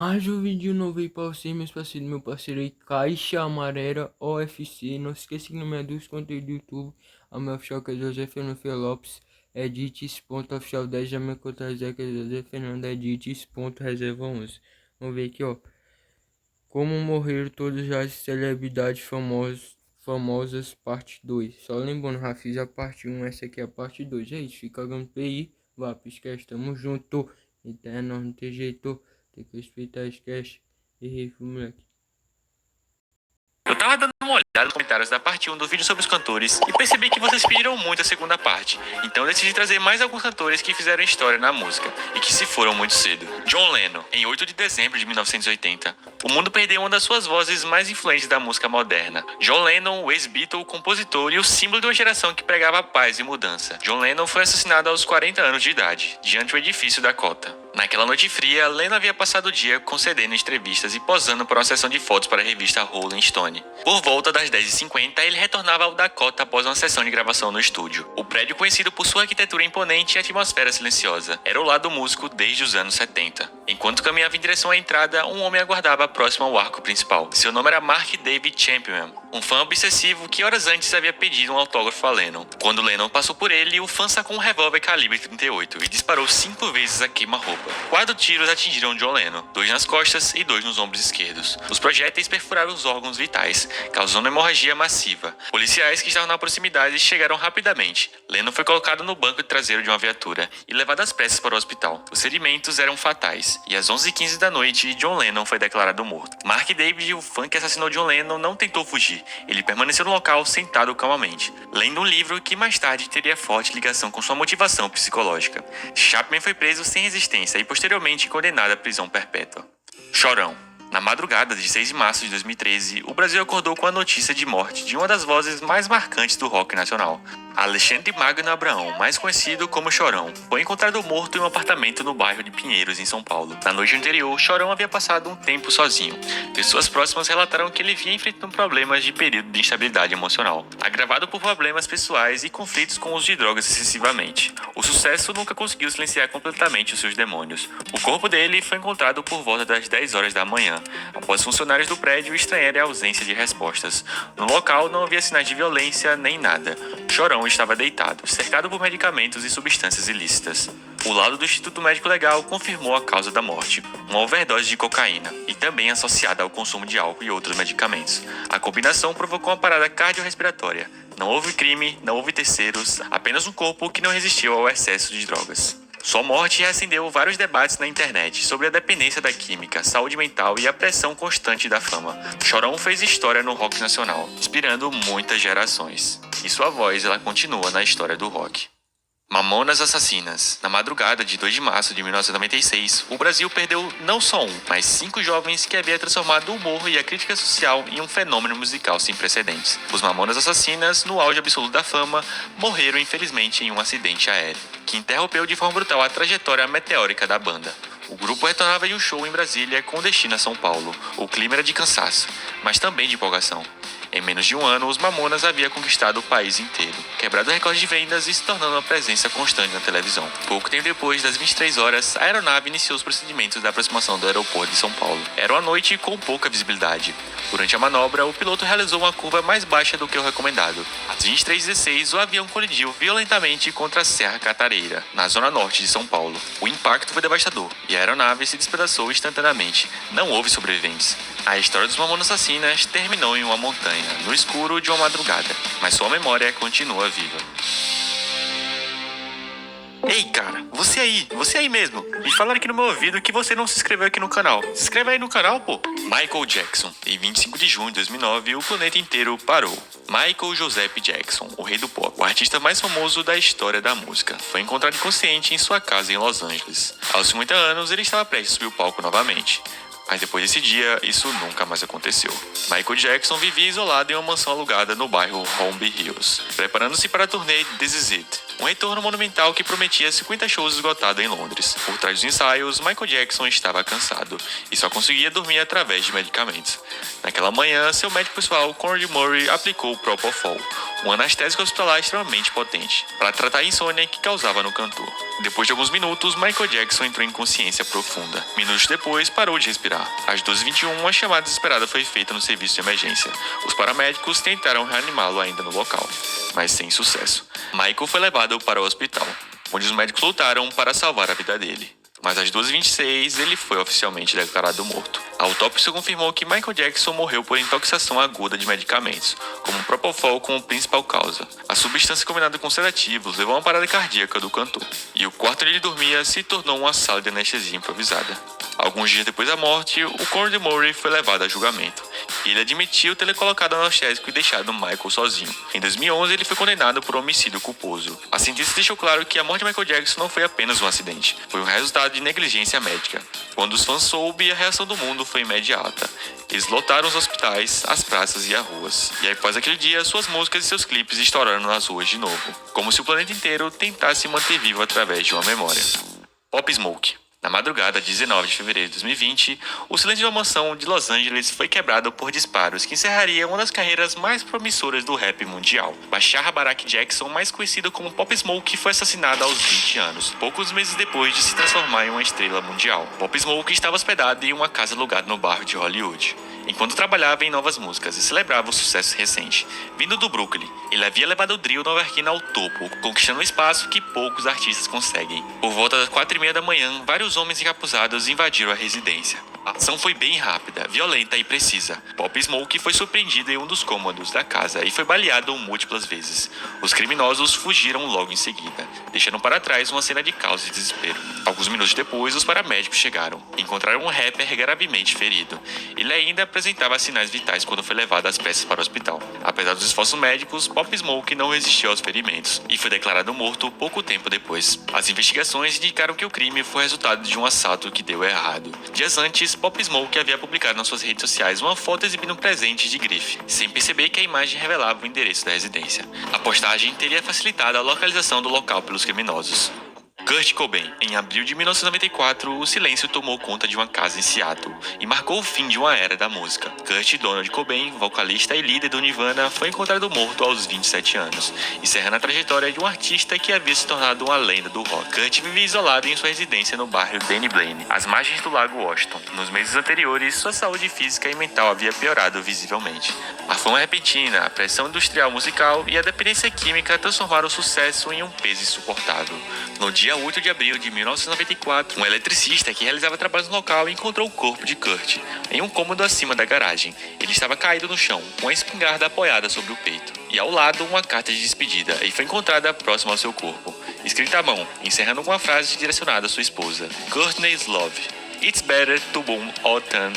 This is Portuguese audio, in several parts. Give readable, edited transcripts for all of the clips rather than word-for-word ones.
Mais um vídeo novo aí pra vocês, meus parceiros, meu parceiro aí, Caixa Amarela OFC. Não se esqueça que no meio dos conteúdos do YouTube, a meu oficial que é José Fernando Lopes, edits.oficial 10, a minha conta reserva que é José Fernando, edits.reserva 11. Vamos ver aqui, ó. Como morreram todas as celebridades famosas, parte 2. Só lembrando, já fiz a parte 1, essa aqui é a parte 2. É isso, fica gameplay, vá, esquece, tamo junto. Eterno, não tem jeito. Tem que respeitar, esquece. Errei, fui moleque. Eu tava dando uma olhada nos comentários da parte 1 do vídeo sobre os cantores e percebi que vocês pediram muito a segunda parte. Então eu decidi trazer mais alguns cantores que fizeram história na música e que se foram muito cedo. John Lennon, em 8 de dezembro de 1980. O mundo perdeu uma das suas vozes mais influentes da música moderna. John Lennon, o ex-Beatle, compositor e o símbolo de uma geração que pregava paz e mudança. John Lennon foi assassinado aos 40 anos de idade, diante do edifício da Cota. Naquela noite fria, Lennon havia passado o dia concedendo entrevistas e posando para uma sessão de fotos para a revista Rolling Stone. Por volta das 10h50, ele retornava ao Dakota após uma sessão de gravação no estúdio. O prédio, conhecido por sua arquitetura imponente e atmosfera silenciosa, era o lado músico desde os anos 70. Enquanto caminhava em direção à entrada, um homem aguardava próximo ao arco principal. Seu nome era Mark David Chapman, um fã obsessivo que horas antes havia pedido um autógrafo a Lennon. Quando Lennon passou por ele, o fã sacou um revólver calibre 38 e disparou 5 vezes a queima-roupa. 4 tiros atingiram John Lennon, 2 nas costas e 2 nos ombros esquerdos. Os projéteis perfuraram os órgãos vitais, causando hemorragia massiva. Policiais que estavam na proximidade chegaram rapidamente. Lennon foi colocado no banco traseiro de uma viatura e levado às pressas para o hospital. Os ferimentos eram fatais, e às 11h15 da noite, John Lennon foi declarado morto. Mark David, o fã que assassinou John Lennon, não tentou fugir. Ele permaneceu no local sentado calmamente, lendo um livro que mais tarde teria forte ligação com sua motivação psicológica. Chapman foi preso sem resistência e posteriormente condenado à prisão perpétua. Chorão. Na madrugada de 6 de março de 2013, o Brasil acordou com a notícia de morte de uma das vozes mais marcantes do rock nacional. Alexandre Magno Abraão, mais conhecido como Chorão, foi encontrado morto em um apartamento no bairro de Pinheiros, em São Paulo. Na noite anterior, Chorão havia passado um tempo sozinho. Pessoas próximas relataram que ele vinha enfrentando problemas de período de instabilidade emocional, agravado por problemas pessoais e conflitos com o uso de drogas excessivamente. O sucesso nunca conseguiu silenciar completamente os seus demônios. O corpo dele foi encontrado por volta das 10 horas da manhã, após funcionários do prédio estranharem a ausência de respostas. No local não havia sinais de violência nem nada. Chorão estava deitado, cercado por medicamentos e substâncias ilícitas. O laudo do Instituto Médico Legal confirmou a causa da morte, uma overdose de cocaína, e também associada ao consumo de álcool e outros medicamentos. A combinação provocou uma parada cardiorrespiratória. Não houve crime, não houve terceiros, apenas um corpo que não resistiu ao excesso de drogas. Sua morte reacendeu vários debates na internet sobre a dependência da química, saúde mental e a pressão constante da fama. Chorão fez história no rock nacional, inspirando muitas gerações. E sua voz, ela continua na história do rock. Mamonas Assassinas. Na madrugada de 2 de março de 1996, o Brasil perdeu não só um, mas 5 jovens que havia transformado o humor e a crítica social em um fenômeno musical sem precedentes. Os Mamonas Assassinas, no auge absoluto da fama, morreram infelizmente em um acidente aéreo, que interrompeu de forma brutal a trajetória meteórica da banda. O grupo retornava de um show em Brasília com destino a São Paulo. O clima era de cansaço, mas também de empolgação. Em menos de um ano, os Mamonas haviam conquistado o país inteiro, quebrado o recorde de vendas e se tornando uma presença constante na televisão. Pouco tempo depois das 23 horas, a aeronave iniciou os procedimentos da aproximação do aeroporto de São Paulo. Era uma noite com pouca visibilidade. Durante a manobra, o piloto realizou uma curva mais baixa do que o recomendado. Às 23h16, o avião colidiu violentamente contra a Serra Catareira, na zona norte de São Paulo. O impacto foi devastador e a aeronave se despedaçou instantaneamente. Não houve sobreviventes. A história dos Mamonas Assassinas terminou em uma montanha, no escuro de uma madrugada, mas sua memória continua viva. Ei, cara, você aí mesmo. Me falaram aqui no meu ouvido que você não se inscreveu aqui no canal. Se inscreve aí no canal, pô. Michael Jackson. Em 25 de junho de 2009, o planeta inteiro parou. Michael Joseph Jackson, o rei do pop, o artista mais famoso da história da música, foi encontrado inconsciente em sua casa em Los Angeles. Aos 50 anos, ele estava prestes a subir o palco novamente. Mas depois desse dia, isso nunca mais aconteceu. Michael Jackson vivia isolado em uma mansão alugada no bairro Holmby Hills, preparando-se para a turnê This Is It. Um retorno monumental que prometia 50 shows esgotados em Londres. Por trás dos ensaios, Michael Jackson estava cansado e só conseguia dormir através de medicamentos. Naquela manhã, seu médico pessoal, Conrad Murray, aplicou o Propofol, um anestésico hospitalar extremamente potente, para tratar a insônia que causava no cantor. Depois de alguns minutos, Michael Jackson entrou em consciência profunda. Minutos depois, parou de respirar. Às 12h21, uma chamada desesperada foi feita no serviço de emergência. Os paramédicos tentaram reanimá-lo ainda no local, mas sem sucesso. Michael foi levado para o hospital, onde os médicos lutaram para salvar a vida dele. Mas às 12h26, ele foi oficialmente declarado morto. A autópsia confirmou que Michael Jackson morreu por intoxicação aguda de medicamentos, como Propofol como principal causa. A substância combinada com sedativos levou a uma parada cardíaca do cantor, e o quarto onde ele dormia se tornou uma sala de anestesia improvisada. Alguns dias depois da morte, o Conrad Murray foi levado a julgamento, e ele admitiu ter colocado anestésico e deixado Michael sozinho. Em 2011, ele foi condenado por homicídio culposo. A sentença deixou claro que a morte de Michael Jackson não foi apenas um acidente, foi um resultado de negligência médica. Quando os fãs soube, a reação do mundo foi imediata. Eles lotaram os hospitais, as praças e as ruas. E após aquele dia, suas músicas e seus clipes estouraram nas ruas de novo, como se o planeta inteiro tentasse se manter vivo através de uma memória. Pop Smoke. Na madrugada de 19 de fevereiro de 2020, o silêncio de uma mansão de Los Angeles foi quebrado por disparos que encerraria uma das carreiras mais promissoras do rap mundial. Bashar Barack Jackson, mais conhecido como Pop Smoke, foi assassinado aos 20 anos, poucos meses depois de se transformar em uma estrela mundial. Pop Smoke estava hospedado em uma casa alugada no bairro de Hollywood, enquanto trabalhava em novas músicas e celebrava o sucesso recente. Vindo do Brooklyn, ele havia levado o drill nova-iorquino ao topo, conquistando um espaço que poucos artistas conseguem. Por volta das 4h30 da manhã, vários homens encapuzados invadiram a residência. A ação foi bem rápida, violenta e precisa. Pop Smoke foi surpreendido em um dos cômodos da casa e foi baleado múltiplas vezes. Os criminosos fugiram logo em seguida, deixando para trás uma cena de caos e desespero. Alguns minutos depois, os paramédicos chegaram e encontraram um rapper gravemente ferido. Ele ainda apresentava sinais vitais quando foi levado às pressas para o hospital. Apesar dos esforços médicos, Pop Smoke não resistiu aos ferimentos e foi declarado morto pouco tempo depois. As investigações indicaram que o crime foi resultado de um assalto que deu errado. Dias antes, Pop Smoke havia publicado nas suas redes sociais uma foto exibindo um presente de grife, sem perceber que a imagem revelava o endereço da residência. A postagem teria facilitado a localização do local pelos criminosos. Kurt Cobain. Em abril de 1994, o silêncio tomou conta de uma casa em Seattle e marcou o fim de uma era da música. Kurt Donald Cobain, vocalista e líder do Nirvana, foi encontrado morto aos 27 anos, encerrando a trajetória de um artista que havia se tornado uma lenda do rock. Kurt vivia isolado em sua residência no bairro Danny Blaine, às margens do lago Washington. Nos meses anteriores, sua saúde física e mental havia piorado visivelmente. A fama repentina, a pressão industrial musical e a dependência química transformaram o sucesso em um peso insuportável. No dia 8 de abril de 1994, um eletricista que realizava trabalhos no local encontrou o corpo de Kurt em um cômodo acima da garagem. Ele estava caído no chão, com a espingarda apoiada sobre o peito, e ao lado uma carta de despedida, e foi encontrada próxima ao seu corpo, escrita à mão, encerrando com uma frase direcionada à sua esposa: Courtney's Love. It's better to boom all than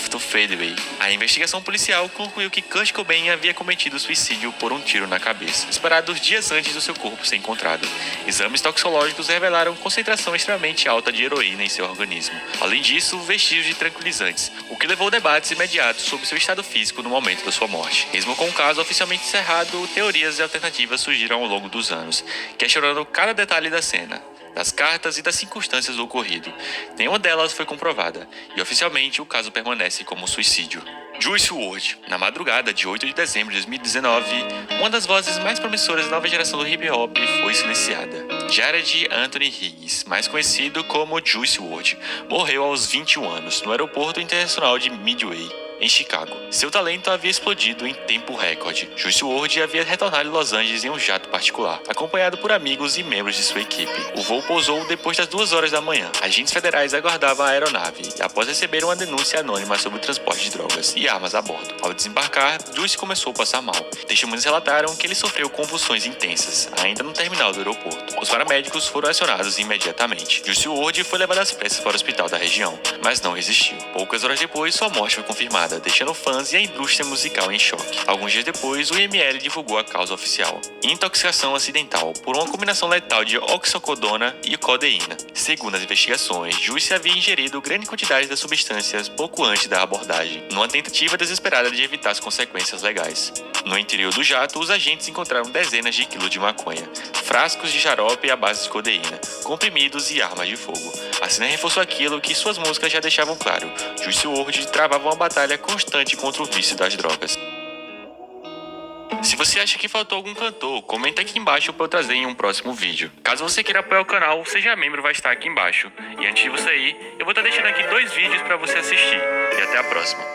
to fade away. A investigação policial concluiu que Kurt Cobain havia cometido suicídio por um tiro na cabeça, disparado dias antes do seu corpo ser encontrado. Exames toxicológicos revelaram concentração extremamente alta de heroína em seu organismo. Além disso, vestígios de tranquilizantes, o que levou a debates imediatos sobre seu estado físico no momento da sua morte. Mesmo com o caso oficialmente encerrado, teorias alternativas surgiram ao longo dos anos, questionando cada detalhe da cena, das cartas e das circunstâncias do ocorrido. Nenhuma delas foi comprovada, e oficialmente o caso permanece como suicídio. Juice WRLD. Na madrugada de 8 de dezembro de 2019, uma das vozes mais promissoras da nova geração do hip hop foi silenciada. Jared Anthony Higgs, mais conhecido como Juice WRLD, morreu aos 21 anos no aeroporto internacional de Midway, em Chicago. Seu talento havia explodido em tempo recorde. Juice WRLD havia retornado a Los Angeles em um jato particular, acompanhado por amigos e membros de sua equipe. O voo pousou depois das 2 horas da manhã. Agentes federais aguardavam a aeronave após receber uma denúncia anônima sobre o transporte de drogas e armas a bordo. Ao desembarcar, Juice começou a passar mal. Testemunhas relataram que ele sofreu convulsões intensas, ainda no terminal do aeroporto. Os paramédicos foram acionados imediatamente. Juice WRLD foi levado às pressas para o hospital da região, mas não resistiu. Poucas horas depois, sua morte foi confirmada nada, deixando fãs e a indústria musical em choque. Alguns dias depois, o IML divulgou a causa oficial: intoxicação acidental por uma combinação letal de oxicodona e codeína. Segundo as investigações, Juicy havia ingerido grande quantidade das substâncias pouco antes da abordagem, numa tentativa desesperada de evitar as consequências legais. No interior do jato, os agentes encontraram dezenas de quilos de maconha, frascos de xarope à base de codeína, comprimidos e armas de fogo. A cena reforçou aquilo que suas músicas já deixavam claro: Juicy WRLD travava uma batalha constante contra o vício das drogas. Se você acha que faltou algum cantor, comenta aqui embaixo para eu trazer em um próximo vídeo. Caso você queira apoiar o canal, seja membro, vai estar aqui embaixo. E antes de você ir, eu vou estar deixando aqui 2 vídeos para você assistir. E até a próxima.